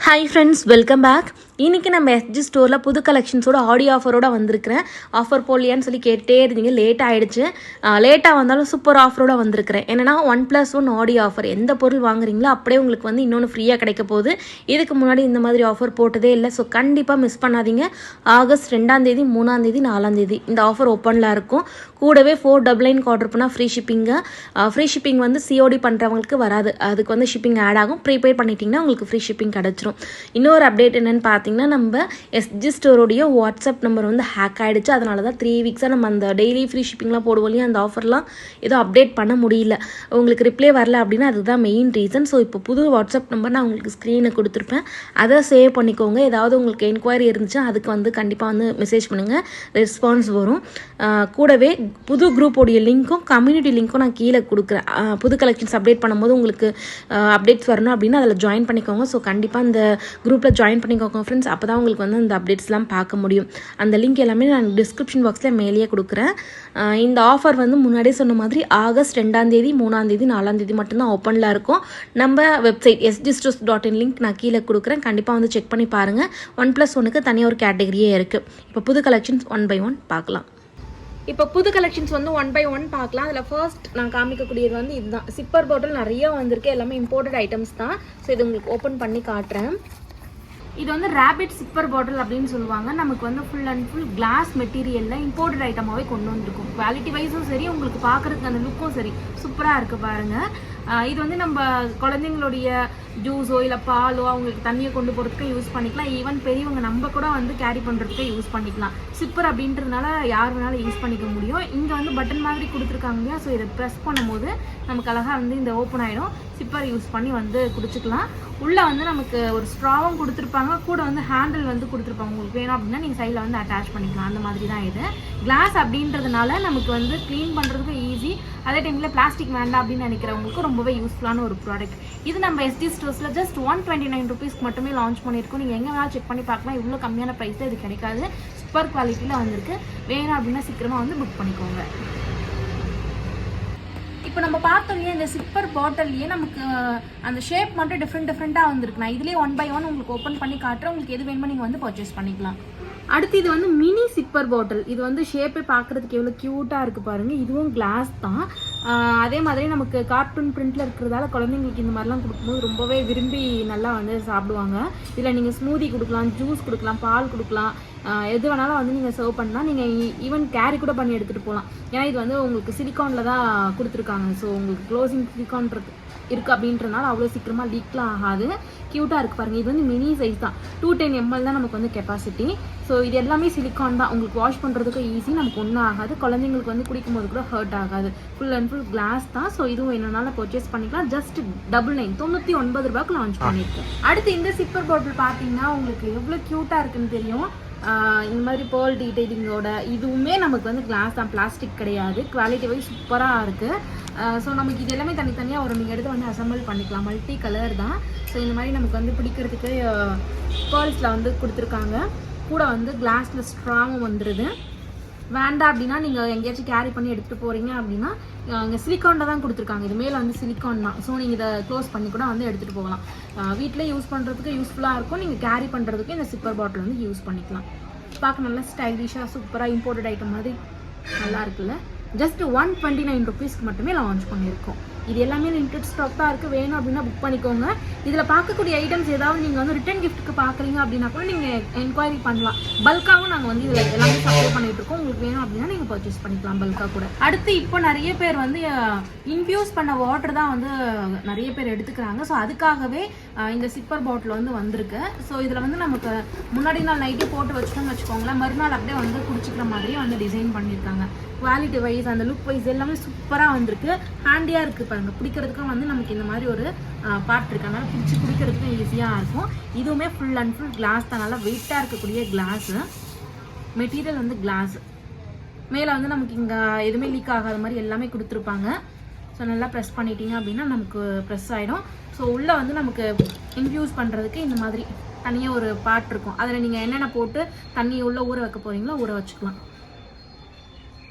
Hi friends, welcome back. இன்னைக்கு நம்ம SG ஸ்டோரில் புது கலெக்ஷன்ஸோட ஆடியோ ஆஃபரோட வந்திருக்கிறேன். ஆஃபர் போடலையான்னு சொல்லி கேட்டே இருந்தீங்க, லேட் ஆகிடுச்சு. லேட்டாக வந்தாலும் சூப்பர் ஆஃபரோட வந்திருக்கிறேன். என்னென்னா 1+1 ஆடியோ ஆஃபர். எந்த பொருள் வாங்குறீங்களோ அப்படியே உங்களுக்கு வந்து இன்னொன்று ஃப்ரீயாக கிடைக்க போகுது. இதுக்கு முன்னாடி இந்த மாதிரி ஆஃபர் போட்டதே இல்லை. ஸோ கண்டிப்பாக மிஸ் பண்ணாதீங்க. ஆகஸ்ட் 2ஆம் தேதி 3ஆம் தேதி 4ஆம் தேதி இந்த ஆஃபர் ஓப்பனில் இருக்கும். கூடவே 499 ஆர்டர் பண்ணால் ஃப்ரீ ஷிப்பிங்க. ஃப்ரீ ஷிப்பிங் வந்து COD பண்ணுறவங்களுக்கு வராது. அதுக்கு வந்து ஷிப்பிங் ஆட் ஆகும். ப்ரீபே பண்ணிட்டீங்கன்னா உங்களுக்கு ஃப்ரீ ஷிப்பிங் கிடச்சிரும். இன்னொரு அப்டேட் என்னென்னு பார்த்தீங்கன்னா, நம்ம SG ஸ்டோரோடைய வாட்ஸ்அப் நம்பர் வந்து ஹேக் ஆகிடுச்சு. அதனால தான் 3 வீக்ஸாக நம்ம அந்த டெய்லி ஃப்ரீ ஷிப்பிங்லாம் போடுவோம் இல்லையா, அந்த ஆஃபர்லாம் ஏதோ அப்டேட் பண்ண முடியல. உங்களுக்கு ரிப்ளை வரல அப்படின்னா அதுதான் மெயின் ரீசன். ஸோ இப்போ புது வாட்ஸ்அப் நம்பர் நான் உங்களுக்கு ஸ்க்ரீனை கொடுத்துருப்பேன், அதை சேவ் பண்ணிக்கோங்க. ஏதாவது உங்களுக்கு என்கொயரி இருந்துச்சுன்னா அதுக்கு வந்து கண்டிப்பாக வந்து மெசேஜ் பண்ணுங்கள், ரெஸ்பான்ஸ் வரும். கூடவே புது குரூப்போடைய லிங்க்கும் கம்யூனிட்டி லிங்க்கும் நான் கீழே கொடுக்குறேன். புது கலெக்ஷன்ஸ் அப்டேட் பண்ணும்போது உங்களுக்கு அப்டேட்ஸ் வரணும் அப்படின்னா அதில் ஜாயின் பண்ணிக்கோங்க. ஸோ கண்டிப்பாக அந்த குரூப்பில் ஜாயின் பண்ணிக்கோங்க ஃப்ரெண்ட்ஸ். அப்போ தான் உங்களுக்கு வந்து அந்த அப்டேட்ஸ்லாம் பார்க்க முடியும். அந்த லிங்க் எல்லாமே நான் டிஸ்கிரிப்ஷன் பாக்ஸில் மேலேயே கொடுக்குறேன். இந்த ஆஃபர் வந்து முன்னாடியே சொன்ன மாதிரி ஆகஸ்ட் 2ஆம் தேதி 3ஆம் தேதி 4ஆம் தேதி மட்டும்தான் ஓப்பனில் இருக்கும். நம்ம வெப்சைட் sgstores.in லிங்க் நான் கீழே கொடுக்குறேன். கண்டிப்பாக வந்து செக் பண்ணி பாருங்கள். 1+1க்கு தனியாக ஒரு கேட்டகரியே இருக்குது. இப்போ புது கலெக்ஷன்ஸ் 1 by 1 பார்க்கலாம். இப்போ புது கலெக்ஷன்ஸ் வந்து 1 by 1 பார்க்கலாம். அதில் ஃபர்ஸ்ட் நான் காமிக்கக்கூடியது வந்து இதுதான். சிப்பர் பாட்டில் நிறைய வந்திருக்கு, எல்லாமே இம்போர்ட்டட் ஐட்டம்ஸ் தான். ஸோ இது உங்களுக்கு ஓப்பன் பண்ணி காட்டுறேன். இது வந்து ரேபிட் சிப்பர் பாட்டில் அப்படின்னு சொல்லுவாங்க. நமக்கு வந்து ஃபுல் அண்ட் ஃபுல் கிளாஸ் மெட்டீரியலில் இம்போர்ட்டட் ஐட்டமாகவே கொண்டு வந்திருக்கும். குவாலிட்டி வைஸும் சரி, உங்களுக்கு பார்க்குறதுக்கு அந்த லுக்கும் சரி சூப்பராக இருக்குது பாருங்கள். இது வந்து நம்ம குழந்தைங்களுடைய ஜூஸோ இல்லை பாலோ அவங்களுக்கு தண்ணியை கொண்டு போகிறதுக்கு யூஸ் பண்ணிக்கலாம். ஈவன் பெரியவங்க நம்ம கூட வந்து கேரி பண்ணுறதுக்கு யூஸ் பண்ணிக்கலாம். சிப்பர் அப்படின்றதுனால யார் வேணாலும் யூஸ் பண்ணிக்க முடியும். இங்கே வந்து பட்டன் மாதிரி கொடுத்துருக்காங்க இல்லையா, ஸோ இதை ப்ரெஸ் பண்ணும்போது நமக்கு அழகாக வந்து இந்த ஓப்பன் ஆகிடும். சிப்பர் யூஸ் பண்ணி வந்து குடிச்சிக்கலாம். உள்ளே வந்து நமக்கு ஒரு ஸ்ட்ராவும் கொடுத்துருப்பாங்க, கூட வந்து ஹேண்டில் வந்து கொடுத்துருப்பாங்க. உங்களுக்கு வேணும் அப்படின்னா நீங்கள் சைடில் வந்து அட்டாச் பண்ணிக்கலாம். அந்த மாதிரி தான் இது. கிளாஸ் அப்படின்றதுனால நமக்கு வந்து க்ளீன் பண்ணுறதுக்கு ஈஸி. அதே டைமில் பிளாஸ்டிக் வேண்டாம் அப்படின்னு நினைக்கிறவங்களுக்கு ரொம்பவே யூஸ்ஃபுல்லான ஒரு ப்ராடக்ட். இது நம்ம SG ஸ்டோர்ஸில் ஜஸ்ட் 129 rupeesக்கு மட்டுமே லான்ச் பண்ணியிருக்கோம். நீங்கள் எங்கே வேணாலும் செக் பண்ணி பார்க்கலாம். இவ்வளோ கம்மியான ப்ரைஸில் இது கிடைக்காது. சூப்பர் குவாலிட்டியில் வந்திருக்கு. வேணும் அப்படின்னா சீக்கிரமாக வந்து புக் பண்ணிக்கோங்க. இப்போ நம்ம பார்த்தோம்லையே இந்த சிப்பர் பாட்டில்லையே நமக்கு அந்த ஷேப் மட்டும் டிஃப்ரெண்ட்டாக வந்திருக்கு. நான் இதுலேயே 1 by 1 உங்களுக்கு ஓப்பன் பண்ணி காட்டுறேன். உங்களுக்கு எது வேணுமோ நீங்கள் வந்து பர்ச்சேஸ் பண்ணிக்கலாம். அடுத்து இது வந்து மினி சிப்பர் பாட்டில். இது வந்து ஷேப்பே பார்க்குறதுக்கு எவ்வளோ க்யூட்டாக இருக்குது பாருங்கள். இதுவும் கிளாஸ் தான். அதே மாதிரி நமக்கு கார்ட்டூன் பிரிண்டில் இருக்கிறதால குழந்தைங்களுக்கு இந்த மாதிரிலாம் கொடுக்கும்போது ரொம்பவே விரும்பி நல்லா வந்து சாப்பிடுவாங்க. இதில் நீங்கள் ஸ்மூதி கொடுக்கலாம், ஜூஸ் கொடுக்கலாம், பால் கொடுக்கலாம், எது வேணாலும் வந்து நீங்கள் சர்வ் பண்ணலாம். நீங்கள் ஈவன் கேரி கூட பண்ணி எடுத்துகிட்டு போகலாம். ஏன்னா இது வந்து உங்களுக்கு சிலிக்கானில் தான் கொடுத்துருக்காங்க. ஸோ உங்களுக்கு க்ளோசிங் சிலிக்கான் இருக்குது அப்படின்றதுனால அவ்வளோ சீக்கிரமாக லீக்லாம் ஆகாது. க்யூட்டாக இருக்குது பாருங்கள். இது வந்து மினி சைஸ் தான். 210 ml தான் நமக்கு வந்து கெப்பாசிட்டி. ஸோ இது எல்லாமே சிலிக்கான் தான். உங்களுக்கு வாஷ் பண்ணுறதுக்கு ஈஸி, நமக்கு ஒன்றும் ஆகாது. குழந்தைங்களுக்கு வந்து குடிக்கும்போது கூட ஹர்ட் ஆகாது. ஃபுல் அண்ட் ஃபுல் கிளாஸ் தான். ஸோ இதுவும் வேணும்னாலும் பர்ச்சேஸ் பண்ணிக்கலாம். ஜஸ்ட் 99 ரூபாய்க்கு லான்ச் பண்ணியிருக்கேன். அடுத்து இந்த சிப்பர் பாட்டில் பார்த்தீங்கன்னா உங்களுக்கு எவ்வளோ க்யூட்டாக இருக்குன்னு தெரியும். இந்த மாதிரி பேர்ல் டீடைலிங்கோட. இதுவுமே நமக்கு வந்து கிளாஸ் தான், பிளாஸ்டிக் கிடையாது. குவாலிட்டி வைஸ் சூப்பராக இருக்குது. ஸோ நமக்கு இது எல்லாமே தனித்தனியாக ஒரு நீங்கள் எடுத்து வந்து அசம்பிள் பண்ணிக்கலாம். மல்டி கலர் தான். ஸோ இந்த மாதிரி நமக்கு வந்து பிடிக்கிறதுக்கு பேர்ல்ஸில் வந்து கொடுத்துருக்காங்க. கூட வந்து கிளாஸில் ஸ்ட்ராங்கும் வந்துடுது. வேண்டாம் அப்படின்னா நீங்கள் எங்கேயாச்சும் கேரி பண்ணி எடுத்துகிட்டு போகிறீங்க அப்படின்னா இங்கே சிலிக்கானில் தான் கொடுத்துருக்காங்க. இது மேலே வந்து சிலிக்கான் தான். ஸோ நீங்கள் இதை க்ளோஸ் பண்ணி கூட வந்து எடுத்துகிட்டு போகலாம். வீட்டில் யூஸ் பண்ணுறதுக்கு யூஸ்ஃபுல்லாக இருக்கும். நீங்கள் கேரி பண்ணுறதுக்கு இந்த சிப்பர் பாட்டில் வந்து யூஸ் பண்ணிக்கலாம். பார்க்க நல்லா ஸ்டைலிஷாக சூப்பராக இம்போர்ட்டட் ஐட்டம் மாதிரி நல்லா இருக்குல்ல. ஜஸ்ட் 129 rupeesக்கு மட்டுமே லான்ச் பண்ணியிருக்கோம். இது எல்லாமே லிமிடெட் ஸ்டாக் தான் இருக்குது. வேணும் அப்படின்னா புக் பண்ணிக்கோங்க. இதில் பார்க்கக்கூடிய ஐட்டம்ஸ் ஏதாவது நீங்கள் வந்து ரிட்டன் கிஃப்ட்டுக்கு பார்க்குறீங்க அப்படின்னா கூட நீங்கள் என்கொயரி பண்ணலாம். பல்காகவும் நாங்கள் வந்து இதில் எல்லாமே சப்ளை பண்ணிட்டு இருக்கோம். உங்களுக்கு வேணும் அப்படின்னா நீங்கள் பர்ச்சேஸ் பண்ணிக்கலாம் பல்காக கூட. அடுத்து இப்போ நிறைய பேர் வந்து இன்ஃபியூஸ் பண்ண வாட்டர் தான் வந்து நிறைய பேர் எடுத்துக்கிறாங்க. ஸோ அதுக்காகவே இந்த சிப்பர் பாட்டில் வந்து வந்திருக்கு. ஸோ இதில் வந்து நமக்கு முன்னாடி நாள் நைட்டே போட்டு வச்சுட்டோம்னு வச்சுக்கோங்களேன், மறுநாள் அப்படியே வந்து குடிச்சிக்கிற மாதிரியே வந்து டிசைன் பண்ணியிருக்காங்க. குவாலிட்டி வைஸ் அந்த லுக் வைஸ் எல்லாமே சூப்பராக வந்திருக்கு. ஹேண்டியாக இருக்குது பாருங்கள். பிடிக்கிறதுக்கும் வந்து நமக்கு இந்த மாதிரி ஒரு பார்ட் இருக்கு, அதனால் பிடிச்சி குடிக்கிறதுக்கும் ஈஸியாக இருக்கும். இதுவுமே ஃபுல் அண்ட் ஃபுல் கிளாஸ் தான். நல்லா வெயிட்டாக இருக்கக்கூடிய கிளாஸு மெட்டீரியல் வந்து கிளாஸ். மேலே வந்து நமக்கு இங்கே எதுவுமே லீக் ஆகாத மாதிரி எல்லாமே கொடுத்துருப்பாங்க. ஸோ நல்லா ப்ரெஸ் பண்ணிட்டீங்க அப்படின்னா நமக்கு ப்ரெஸ் ஆகிடும். ஸோ உள்ளே வந்து நமக்கு இன்ஃப்யூஸ் பண்ணுறதுக்கு இந்த மாதிரி தனியாக ஒரு பார்ட் இருக்கும். அதில் நீங்கள் என்னென்ன போட்டு தண்ணி உள்ளே ஊற வைக்க போகிறீங்களோ ஊற வச்சுக்கலாம்.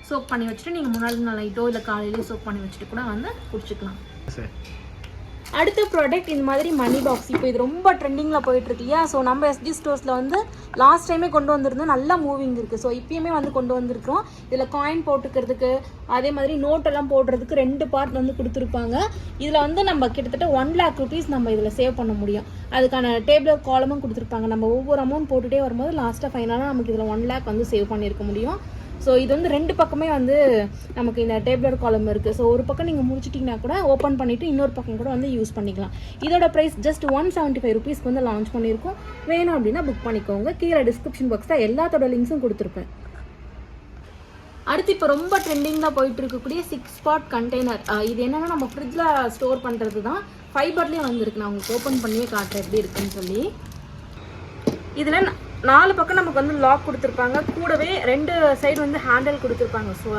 சோப் பண்ணி வச்சுட்டு நீங்கள் முன்னாடி நாள் நைட்டோ இல்லை காலையிலேயே சோப் பண்ணி வச்சுட்டு கூட வந்து குடிச்சிக்கலாம். அடுத்த ப்ராடக்ட் இந்த மாதிரி மணி பாக்ஸ். இப்போ இது ரொம்ப ட்ரெண்டிங்கில் போயிட்டுருக்கு இல்லையா? ஸோ நம்ம எஸ்ஜி ஸ்டோர்ஸில் வந்து லாஸ்ட் டைமே கொண்டு வந்திருந்தோம், நல்லா மூவிங் இருக்குது. ஸோ இப்பயுமே வந்து கொண்டு வந்திருக்கிறோம். இதில் காயின் போட்டுக்கிறதுக்கு அதே மாதிரி நோட்டெல்லாம் போடுறதுக்கு 2 பார்ட் வந்து கொடுத்துருப்பாங்க. இதில் வந்து நம்ம கிட்டத்தட்ட 1 lakh rupees நம்ம இதில் சேவ் பண்ண முடியும். அதுக்கான டேபிளர் காலமும் கொடுத்துருப்பாங்க. நம்ம ஒவ்வொரு அமௌண்ட் போட்டுகிட்டே வரும்போது லாஸ்ட்டாக ஃபைனலாக நமக்கு இதில் 1 lakh வந்து சேவ் பண்ணியிருக்க முடியும். ஸோ இது வந்து 2 பக்கமே வந்து நமக்கு இந்த டேபிளர் காலம் இருக்குது. ஸோ ஒரு பக்கம் நீங்கள் முடிச்சிட்டிங்கன்னா கூட ஓப்பன் பண்ணிவிட்டு இன்னொரு பக்கம் கூட வந்து யூஸ் பண்ணிக்கலாம். இதோட ப்ரைஸ் ஜஸ்ட் 175 rupeesக்கு வந்து லான்ச் பண்ணியிருக்கோம். வேணும் அப்படின்னா புக் பண்ணிக்கோங்க. கீழே டிஸ்கிரிப்ஷன் பாக்ஸில் எல்லாத்தோட லிங்க்ஸும் கொடுத்துருப்பேன். அடுத்து இப்போ ரொம்ப ட்ரெண்டிங்காக போயிட்டு இருக்கக்கூடிய 6 part கண்டெய்னர். இது என்னென்னா நம்ம ஃப்ரிட்ஜில் ஸ்டோர் பண்ணுறது தான். ஃபைபர்லேயே வந்துருக்கு. நான் உங்களுக்கு ஓப்பன் பண்ணியே காட்டுறேன் எப்படி இருக்குன்னு சொல்லி. இதில் 4 பக்கம் நமக்கு வந்து லாக் கொடுத்துருப்பாங்க. கூடவே 2 சைடு வந்து ஹேண்டில் கொடுத்துருப்பாங்க. ஸோ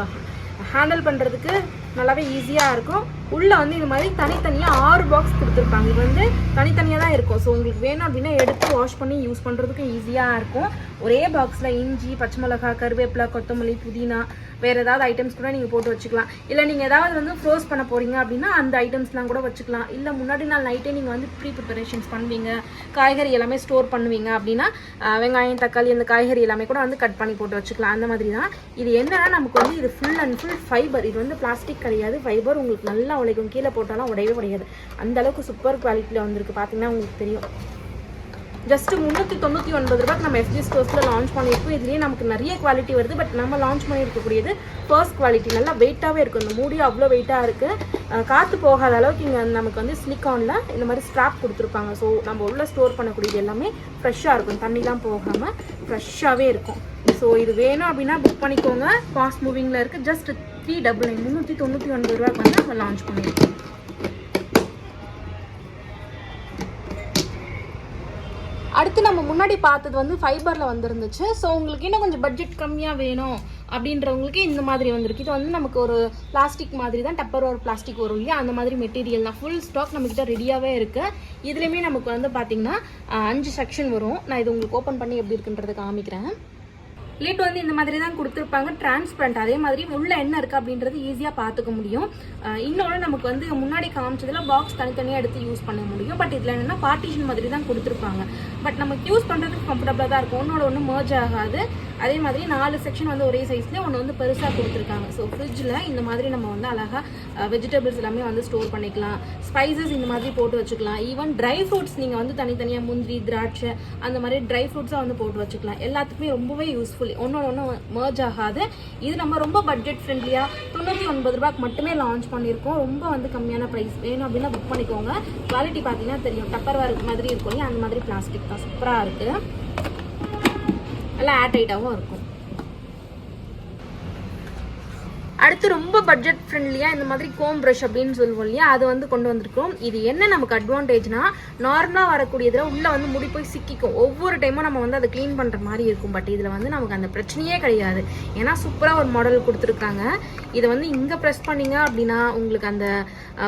ஹேண்டில் பண்ணுறதுக்கு நல்லாவே ஈஸியாக இருக்கும். உள்ளே வந்து இது மாதிரி தனித்தனியாக 6 பாக்ஸ் கொடுத்துருப்பாங்க. இது வந்து தனித்தனியாக தான் இருக்கும். ஸோ உங்களுக்கு வேணும் அப்படின்னா எடுத்து வாஷ் பண்ணி யூஸ் பண்ணுறதுக்கு ஈஸியாக இருக்கும். ஒரே பாக்ஸில் இஞ்சி, பச்சை மிளகாய், கருவேப்பிலை, கொத்தமல்லி, புதினா, வேறு ஏதாவது ஐட்டம்ஸ் கூட நீங்கள் போட்டு வச்சுக்கலாம். இல்லை நீங்கள் ஏதாவது வந்து ஃப்ரோஸ் பண்ண போகிறீங்க அப்படின்னா அந்த ஐட்டம்ஸ்லாம் கூட வச்சுக்கலாம். இல்லை முன்னாடி நாள் நைட்டே நீங்கள் வந்து ப்ரீ ப்ரிப்பரேஷன்ஸ் பண்ணுவீங்க, காய்கறி எல்லாமே ஸ்டோர் பண்ணுவீங்க அப்படின்னா வெங்காயம், தக்காளி, அந்த காய்கறி எல்லாமே கூட வந்து கட் பண்ணி போட்டு வச்சுக்கலாம். அந்த மாதிரி தான். இது என்னன்னா நமக்கு வந்து இது ஃபுல் அண்ட் ஃபுல் ஃபைபர். இது வந்து பிளாஸ்டிக் கிடையாது, ஃபைபர். உங்களுக்கு நல்லா உழைக்கும். கீழே போட்டாலும் உடையவே உடையாது. அந்த அளவுக்கு சூப்பர் குவாலிட்டியில் வந்திருக்கு. பார்த்தீங்கன்னா உங்களுக்கு தெரியும். ஜஸ்ட் 399 ரூபாய்க்கு நம்ம எஸ்ஜி ஸ்டோர்ஸில் லான்ச் பண்ணியிருக்கோம். இதுலேயே நமக்கு நிறைய குவாலிட்டி வருது. பட் நம்ம லான்ச் பண்ணியிருக்கக்கூடியது ஃபர்ஸ்ட் குவாலிட்டி. நல்லா வெயிட்டாகவே இருக்கும். இந்த மூடி அவ்வளோ வெயிட்டாக இருக்குது. காற்று போகாத அளவுக்கு இங்கே நமக்கு வந்து சிலிக்கானில் இந்த மாதிரி ஸ்ட்ராப் கொடுத்துருப்பாங்க. ஸோ நம்ம உள்ளே ஸ்டோர் பண்ணக்கூடியது எல்லாமே ஃப்ரெஷ்ஷாக இருக்கும். தண்ணிலாம் போகாமல் ஃப்ரெஷ்ஷாகவே இருக்கும். ஸோ இது வேணும் அப்படின்னா புக் பண்ணிக்கோங்க. ஃபாஸ்ட் மூவிங்கில் இருக்குது. ஜஸ்ட் 399 399 வந்து நம்ம லான்ச் பண்ணியிருக்கோம். அடுத்து நம்ம முன்னாடி பார்த்தது வந்து ஃபைபரில் வந்துருந்துச்சு. ஸோ உங்களுக்கு இன்னும் கொஞ்சம் பட்ஜெட் கம்மியாக வேணும் அப்படின்றவங்களுக்கு இந்த மாதிரி வந்திருக்கு. இது வந்து நமக்கு ஒரு பிளாஸ்டிக் மாதிரி தான், டப்பர் ஒரு பிளாஸ்டிக் வரும் இல்லையா, அந்த மாதிரி மெட்டீரியல் தான். ஃபுல் ஸ்டாக் நம்மக்கிட்ட ரெடியாகவே இருக்குது. இதுலேயுமே நமக்கு வந்து பார்த்திங்கன்னா 5 செக்ஷன் வரும். நான் இது உங்களுக்கு ஓப்பன் பண்ணி எப்படி இருக்குன்றதை காமிக்கிறேன். லிட் வந்து இந்த மாதிரி தான் கொடுத்துருப்பாங்க, டிரான்ஸ்பரண்ட். அதே மாதிரி உள்ள என்ன இருக்குது அப்படின்றது ஈஸியாக பார்த்துக்க முடியும். இன்னொன்று நமக்கு வந்து முன்னாடி காமிச்சதுல பாக்ஸ் தனித்தனியாக எடுத்து யூஸ் பண்ண முடியும். பட் இதில் என்னென்னா பார்ட்டிஷன் மாதிரி தான் கொடுத்துருப்பாங்க. பட் நமக்கு யூஸ் பண்ணுறதுக்கு கம்ஃபர்டபுளாக தான் இருக்கும். ஒன்னோட ஒன்று மர்ஜ் ஆகாது. அதே மாதிரி 4 செக்ஷன் வந்து ஒரே சைஸ்லேயே ஒன்று வந்து பெருசாக கொடுத்துருக்காங்க. ஸோ ஃப்ரிட்ஜில் இந்த மாதிரி நம்ம வந்து அழகாக வெஜிடபிள்ஸ் எல்லாமே வந்து ஸ்டோர் பண்ணிக்கலாம். ஸ்பைசஸ் இந்த மாதிரி போட்டு வச்சுக்கலாம். ஈவன் ட்ரை ஃப்ரூட்ஸ் நீங்கள் வந்து தனித்தனியாக முந்திரி, திராட்சை அந்த மாதிரி ட்ரை ஃப்ரூட்ஸாக வந்து போட்டு வச்சுக்கலாம். எல்லாத்துக்குமே ரொம்பவே யூஸ்ஃபுல். ஒன்னொன்று ஒன்று மர்ஜ் ஆகாது. இது நம்ம ரொம்ப பட்ஜெட் ஃப்ரெண்ட்லியாக 99 ரூபாய்க்கு மட்டுமே லான்ச் பண்ணியிருக்கோம். ரொம்ப வந்து கம்மியான ப்ரைஸ். வேணும் அப்படின்னா புக் பண்ணிக்கோங்க. குவாலிட்டி பார்த்தீங்கன்னா தெரியும். டப்பர் வேர் மாதிரி இருக்கும் இல்லையா, அந்த மாதிரி பிளாஸ்டிக் தான். சூப்பராக இருக்குது. நல்லா ஏர் டைட்டாகவும் இருக்கும். அடுத்து ரொம்ப பட்ஜெட் ஃப்ரெண்ட்லியாக இந்த மாதிரி கோம் ப்ரஷ் அப்படின்னு சொல்லுவோம் இல்லையா, அது வந்து கொண்டு வந்திருக்கோம். இது என்ன நமக்கு அட்வான்டேஜ்னா, நார்மலாக வரக்கூடியதில் உள்ளே வந்து முடி போய் சிக்கிக்கும். ஒவ்வொரு டைமும் நம்ம வந்து அதை க்ளீன் பண்ணுற மாதிரி இருக்கும். பட் இதில் வந்து நமக்கு அந்த பிரச்சனையே கிடையாது. ஏன்னா சூப்பராக ஒரு மாடல் கொடுத்துருக்காங்க. இதை வந்து இங்கே ப்ரெஸ் பண்ணிங்க அப்படின்னா உங்களுக்கு அந்த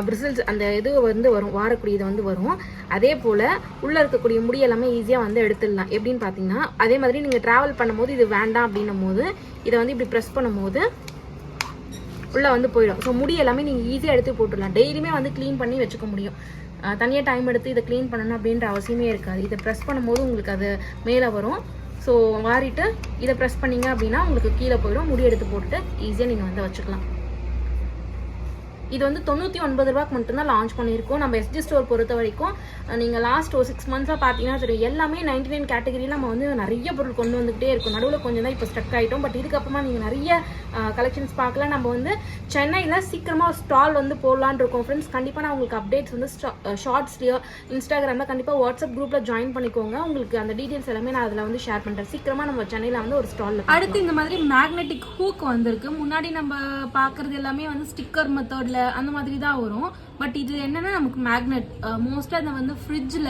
பிரிசில்ஸ் அந்த இது வந்து வரும், வாரக்கூடியது வந்து வரும். அதே போல் உள்ளே இருக்கக்கூடிய முடி எல்லாமே ஈஸியாக வந்து எடுத்துடலாம். எப்படின்னு பார்த்தீங்கன்னா, அதே மாதிரி நீங்கள் ட்ராவல் பண்ணும்போது இது வேண்டாம் அப்படின்னும் போது இதை வந்து இப்படி ப்ரெஸ் பண்ணும்போது உள்ளே வந்து போயிடும். ஸோ முடி எல்லாமே நீங்கள் ஈஸியாக எடுத்து போட்டுடலாம். டெய்லியுமே வந்து க்ளீன் பண்ணி வச்சுக்க முடியும். தனியாக டைம் எடுத்து இதை க்ளீன் பண்ணணும் அப்படின்ற அவசியமே இருக்காது. இதை ப்ரெஸ் பண்ணும்போது உங்களுக்கு அது மேலே வரும். ஸோ வாரிட்டு இதை ப்ரெஸ் பண்ணிங்க அப்படின்னா உங்களுக்கு கீழே போயிடும். முடி எடுத்து போட்டுட்டு ஈஸியாக நீங்கள் வந்து வச்சுக்கலாம். இது வந்து 99 ரூபாய்க்கு மட்டும்தான் லான்ச் பண்ணியிருக்கோம். நம்ம எஸ்ஜி ஸ்டோர் பொறுத்த வரைக்கும் நீங்கள் லாஸ்ட் ஒரு 6 மந்த்ஸாக பார்த்தீங்கன்னா தெரியும், எல்லாமே 99 கேட்டகரியில் நம்ம வந்து நிறைய பொருள் கொண்டு வந்துக்கிட்டே இருக்கும். நடுவில் கொஞ்சம் தான் இப்போ ஸ்டக் ஆகிட்டோம். பட் இதுக்கப்புறமா நீங்கள் நிறைய கலெக்ஷன்ஸ் பார்க்கலாம். நம்ம வந்து சென்னையில் சீக்கிரமாக ஒரு ஸ்டால் வந்து போடலான்னு இருக்கோம் ஃப்ரெண்ட்ஸ். கண்டிப்பாக நான் உங்களுக்கு அப்டேட்ஸ் வந்து ஷார்ட்ஸ்லையோ இன்ஸ்டாகிராமில் கண்டிப்பாக வாட்ஸ்அப் குரூப்பில் ஜாயின் பண்ணிக்கோங்க. உங்களுக்கு அந்த டீட்டெயில்ஸ் எல்லாமே நான் அதில் வந்து ஷேர் பண்ணுறேன். சீக்கிரமாக நம்ம சென்னையில் வந்து ஒரு ஸ்டால். அடுத்து இந்த மாதிரி மேக்னெட்டிக் ஹூக் வந்திருக்கு. முன்னாடி நம்ம பார்க்குறது எல்லாமே வந்து ஸ்டிக்கர் மெத்தடில் அந்த மாதிரி தான் வரும். பட் இது என்னன்னா நமக்கு மேக்னெட் மோஸ்ட்டாக அதை வந்து ஃப்ரிட்ஜில்,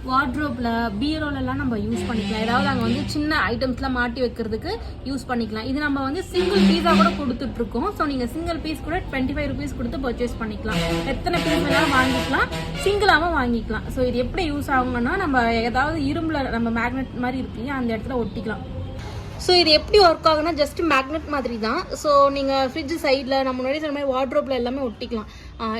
வார்ட்ரோப்பில், பீரோலெல்லாம் நம்ம யூஸ் பண்ணிக்கலாம். ஏதாவது அங்கே வந்து சின்ன ஐட்டம்ஸ்லாம் மாட்டி வைக்கிறதுக்கு யூஸ் பண்ணிக்கலாம். இது நம்ம வந்து சிங்கிள் பீஸாக கூட கொடுத்துட்ருக்கோம். ஸோ நீங்கள் சிங்கிள் பீஸ் கூட 25 rupees கொடுத்து பர்ச்சேஸ் பண்ணிக்கலாம். எத்தனை பீஸ் வேணாலும் வாங்கிக்கலாம், சிங்கிளாகவும் வாங்கிக்கலாம். ஸோ இது எப்படி யூஸ் ஆகுங்கன்னா, நம்ம ஏதாவது இரும்பில் நம்ம மேக்னெட் மாதிரி இருக்கு இல்லையா, அந்த இடத்துல ஒட்டிக்கலாம். ஸோ இது எப்படி ஒர்க் ஆகுனா ஜஸ்ட் மேக்னெட் மாதிரி தான். ஸோ நீங்கள் ஃப்ரிட்ஜ் சைடில் நம்ம முன்னாடி சொன்ன மாதிரி வார்ட்ரோப்பில் எல்லாமே ஒட்டிக்கலாம்.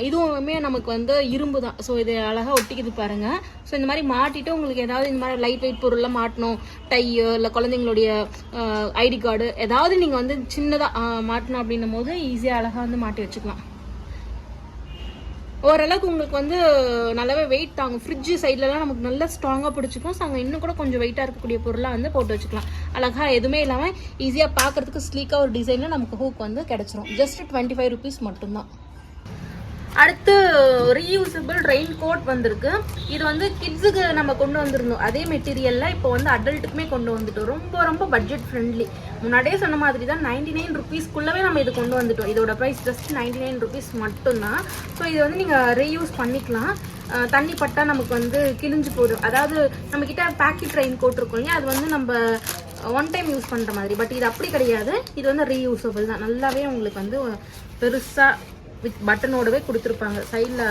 இதுவுமே நமக்கு வந்து இரும்பு தான். ஸோ இது அழகாக ஒட்டிக்குது பாருங்கள். ஸோ இந்த மாதிரி மாட்டிட்டு உங்களுக்கு ஏதாவது இந்த மாதிரி லைட் வெயிட் பொருள்லாம் மாட்டணும், டையோ இல்லை குழந்தைங்களுடைய ஐடி கார்டு ஏதாவது நீங்கள் வந்து சின்னதாக மாட்டணும் அப்படின்னும் போது ஈஸியாக அழகாக வந்து மாட்டி வச்சுக்கலாம். ஓரளவுக்கு உங்களுக்கு வந்து நல்லாவே வெயிட் தாங்கும். ஃப்ரிட்ஜு சைட்லலாம் நமக்கு நல்லா ஸ்ட்ராங்காக பிடிச்சிக்கும். ஸோ அங்கே இன்னும் கூட கொஞ்சம் வெயிட்டாக இருக்கக்கூடிய பொருளாக வந்து போட்டு வச்சுக்கலாம். அழகாக எதுவுமே இல்லாமல் ஈஸியாக பார்க்குறதுக்கு ஸ்லீக்காக ஒரு டிசைனில் நமக்கு ஹூக் வந்து கிடச்சிரும். ஜஸ்ட் 25 rupees மட்டும்தான். அடுத்து ரீயூசபிள் ரெயின் கோட் வந்திருக்கு. இது வந்து கிட்ஸுக்கு நம்ம கொண்டு வந்திருந்தோம் அதே மெட்டீரியலில் இப்போ வந்து அடல்ட்டுக்குமே கொண்டு வந்துட்டோம். ரொம்ப ரொம்ப பட்ஜெட் ஃப்ரெண்ட்லி. முன்னாடியே சொன்ன மாதிரி தான் 99 rupeesக்குள்ளவே நம்ம இது கொண்டு வந்துட்டோம். இதோட ப்ரைஸ் ஜஸ்ட் 99 rupees மட்டும்தான். ஸோ இது வந்து நீங்கள் ரீயூஸ் பண்ணிக்கலாம். தண்ணி பட்டால் நமக்கு வந்து கிழிஞ்சு போதும். அதாவது நம்மக்கிட்ட பேக்கெட் ரெயின் கோட் இருக்கும் இல்லையா, அது வந்து நம்ம ஒன் டைம் யூஸ் பண்ணுற மாதிரி. பட் இது அப்படி கிடையாது. இது வந்து ரீயூசபிள் தான். நல்லாவே உங்களுக்கு வந்து பெருசாக வித் பட்டனோடவே கொடுத்துருப்பாங்க. சைடில்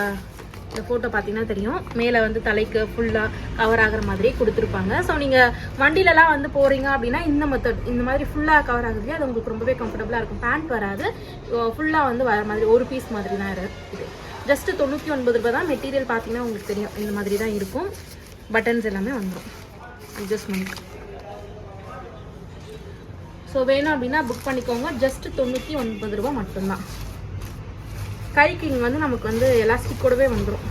இந்த ஃபோட்டோ பார்த்தீங்கன்னா தெரியும். மேலே வந்து தலைக்கு ஃபுல்லாக கவர் ஆகிற மாதிரியே கொடுத்துருப்பாங்க. ஸோ நீங்கள் வண்டியிலலாம் வந்து போகிறீங்க அப்படின்னா இந்த மெத்தட் இந்த மாதிரி ஃபுல்லாக கவர் ஆகுது. அது உங்களுக்கு ரொம்பவே கம்ஃபர்டபுளாக இருக்கும். பேண்ட் வராது, ஃபுல்லாக வந்து வர மாதிரி ஒரு பீஸ் மாதிரி தான் இருக்குது. ஜஸ்ட்டு 99 ரூபாய் தான். மெட்டீரியல் பார்த்தீங்கன்னா உங்களுக்கு தெரியும் இந்த மாதிரி தான் இருக்கும். பட்டன்ஸ் எல்லாமே வந்துடும். அட்ஜஸ்ட்மெண்ட். ஸோ வேணும் அப்படின்னா புக் பண்ணிக்கோங்க. ஜஸ்ட்டு 99 ரூபாய் மட்டும்தான். கைக்கு இங்கே வந்து நமக்கு வந்து எலாஸ்டிக் கூடவே வந்துடும்.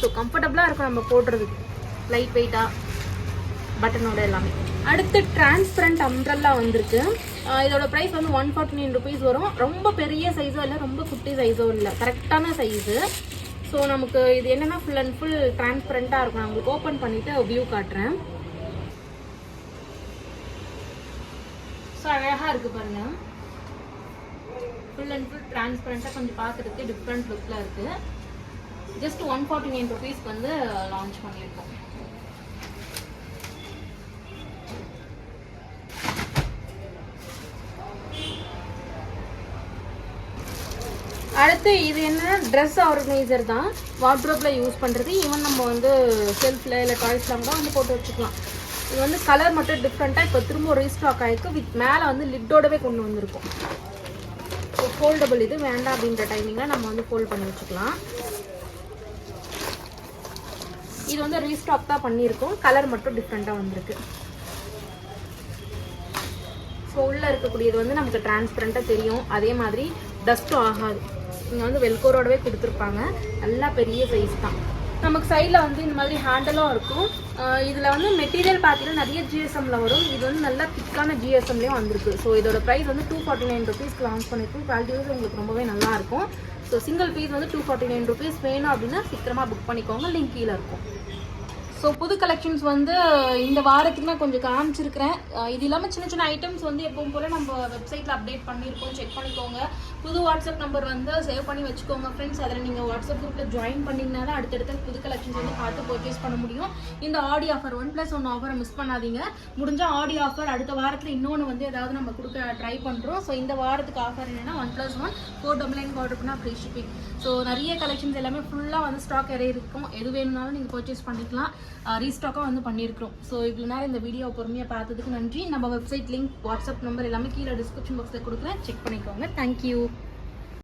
ஸோ கம்ஃபர்டபுளாக இருக்கும் நம்ம போடுறதுக்கு. லைட் வெயிட்டாக பட்டனோட எல்லாமே. அடுத்து டிரான்ஸ்பரண்ட் அம்ப்ரெல்லா வந்திருக்கு. இதோட ப்ரைஸ் வந்து 149 rupees வரும். ரொம்ப பெரிய சைஸோ இல்லை, ரொம்ப குட்டி சைஸோ இல்லை, கரெக்டான சைஸு. ஸோ நமக்கு இது என்னென்னா ஃபுல் அண்ட் ஃபுல் டிரான்ஸ்பரண்ட்டாக இருக்கும். நான் உங்களுக்கு ஓப்பன் பண்ணிவிட்டு வியூ காட்டுறேன். ஸோ அழகாக இருக்குது பாருங்கள். ஃபுல் அண்ட் ஃபுல் டிரான்ஸ்பரண்ட்டாக கொஞ்சம் பார்க்குறதுக்கு டிஃப்ரெண்ட் லுக்கில் இருக்குது. ஜஸ்ட் 149 rupees வந்து லான்ச் பண்ணியிருக்கோம். அடுத்து இது என்ன ட்ரெஸ் ஆர்கனைசர் தான். வார்ட்ரோப்பில் யூஸ் பண்ணுறது. ஈவன் நம்ம வந்து செல்ஃபில் இல்லை டாய்ஸ்லாம் கூட வந்து போட்டு வச்சுக்கலாம். இது வந்து கலர் மட்டும் டிஃப்ரெண்ட்டாக இப்போ திரும்ப ரீஸ்டாக் ஆகிருக்கு. வித் மேலே வந்து லிட்டோடவே கொண்டு வந்திருக்கும். So foldable. இது வேண்டாம் அப்படின்ற டைமிங்கில் நம்ம வந்து ஃபோல்ட் பண்ணி வச்சுக்கலாம். இது வந்து ரீஸ்டாக் தான் பண்ணியிருக்கோம். கலர் மட்டும் டிஃப்ரெண்ட்டாக வந்திருக்கு. ஸோ உள்ளே இருக்கக்கூடியது வந்து நமக்கு டிரான்ஸ்பரண்ட்டாக தெரியும். அதே மாதிரி டஸ்ட்டும் ஆகாது. இங்கே வந்து வெல்கோரோடவே கொடுத்துருப்பாங்க. நல்லா பெரிய சைஸ் தான். நமக்கு சைடில் வந்து இந்த மாதிரி ஹேண்டலும் இருக்கும். இதில் வந்து மெட்டீரியல் பார்த்தீங்கன்னா நிறைய ஜிஎஸ்எம்மில் வரும். இது வந்து நல்லா திக்கான ஜிஎஸ்எம்லேயும் வந்திருக்கு. ஸோ இதோட ப்ரைஸ் வந்து 249 rupeesக்கு லான்ச் பண்ணியிருக்கோம். குவாலிட்டி வந்து உங்களுக்கு ரொம்பவே நல்லாயிருக்கும். ஸோ சிங்கிள் பீஸ் வந்து 249 rupees வேணும் அப்படின்னா சீக்கிரமாக புக் பண்ணிக்கோங்க. லிங்க் கீழே இருக்கும். ஸோ புது கலெக்ஷன்ஸ் வந்து இந்த வாரத்துக்கு நான் கொஞ்சம் காமிச்சிருக்கிறேன். இது இல்லாமல் சின்ன சின்ன ஐட்டம்ஸ் வந்து எப்பவும் போல் நம்ம வெப்சைட்டில் அப்டேட் பண்ணியிருக்கோம். செக் பண்ணிக்கோங்க. புது வாட்ஸ்அப் நம்பர் வந்து சேவ் பண்ணி வச்சுக்கோங்க ஃப்ரெண்ட்ஸ். அதில் நீங்கள் வாட்ஸ்அப் குரூப்பில் ஜாயின் பண்ணிங்கன்னா தான் அடுத்தடுத்த புது கலெக்ஷன்ஸ் வந்து பார்த்து பர்ச்சேஸ் பண்ண முடியும். இந்த ஆடி ஆஃபர் 1+1 ஆஃபரை மிஸ் பண்ணாதீங்க. முடிஞ்சால் ஆடி ஆஃபர் அடுத்த வாரத்தில் இன்னொன்று வந்து ஏதாவது நம்ம கொடுக்க ட்ரை பண்ணுறோம். ஸோ இந்த வாரத்துக்கு ஆஃபர் என்னென்னா 1+1 499 ஆர்டர் பண்ணால் ஃப்ரீ ஷிப்பிங். ஸோ நிறைய கலெக்ஷன்ஸ் எல்லாமே ஃபுல்லாக வந்து ஸ்டாக் இறைய இருக்கும். எது வேணும்னாலும் நீங்கள் பர்ச்சேஸ் பண்ணிக்கலாம். ரீஸ்டாக்காக வந்து பண்ணியிருக்கிறோம். ஸோ இவ்வளோ நேரம் இந்த வீடியோ பொறுமையாக பார்த்ததுக்கு நன்றி. நம்ம வெப்சைட் லிங்க் வாட்ஸ்அப் நம்பர் எல்லாமே கீழே டிஸ்கிரிப்ஷன் பாக்ஸில் கொடுக்குறேன். செக் பண்ணிக்கோங்க. தேங்க்யூ.